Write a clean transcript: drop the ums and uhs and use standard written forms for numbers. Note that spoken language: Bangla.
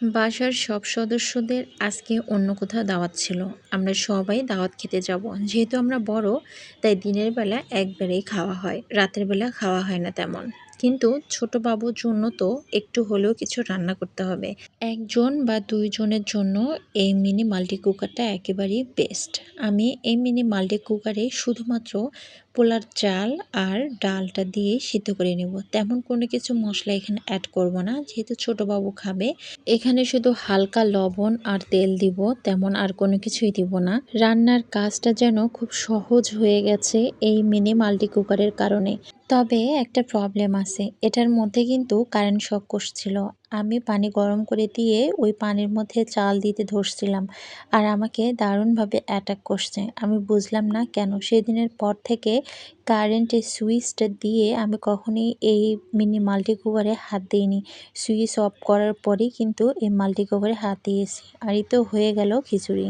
বাসার সব সদস্যদের আজকে অন্য কোথাও দাওয়াত ছিল। আমরা সবাই দাওয়াত খেতে যাব। যেহেতু আমরা বড়, তাই দিনের বেলা একবারেই খাওয়া হয়, রাতের বেলা খাওয়া হয় না তেমন। কিন্তু ছোট বাবুর জন্য তো একটু হলেও কিছু রান্না করতে হবে। একজন বা দুইজনের জন্য এই মিনি মাল্টি কুকারটা একেবারেই বেস্ট। আমি এই মিনি মাল্টি কুকারে শুধুমাত্র পোলার চাল আর ডালটা দিয়ে সিদ্ধ করে নেব। তেমন কোনো কিছু মশলা এখানে অ্যাড করব না, যেহেতু ছোট বাবু খাবে। এখানে শুধু হালকা লবণ আর তেল দিব, তেমন আর কোনো কিছুই দিব না। রান্নার কাজটা যেন খুব সহজ হয়ে গেছে এই মিনি মাল্টি কুকারের কারণে। তবে একটা প্রবলেম আছে, এটার মধ্যে কিন্তু কারেন্ট শক করছিল। আমি পানি গরম করে দিয়ে ওই পানির মধ্যে চাল দিতে ধরছিলাম, আর আমাকে দারুণভাবে অ্যাটাক করছে। আমি বুঝলাম না কেন। সেদিনের পর থেকে কারেন্টের সুইচটা দিয়ে আমি কখনোই এই মিনি মাল্টি কুকারে হাত দিইনি। সুইচ অফ করার পরেই কিন্তু এই মাল্টি কুকারে হাত দিয়েছি। আর এই তো হয়ে গেল খিচুড়ি।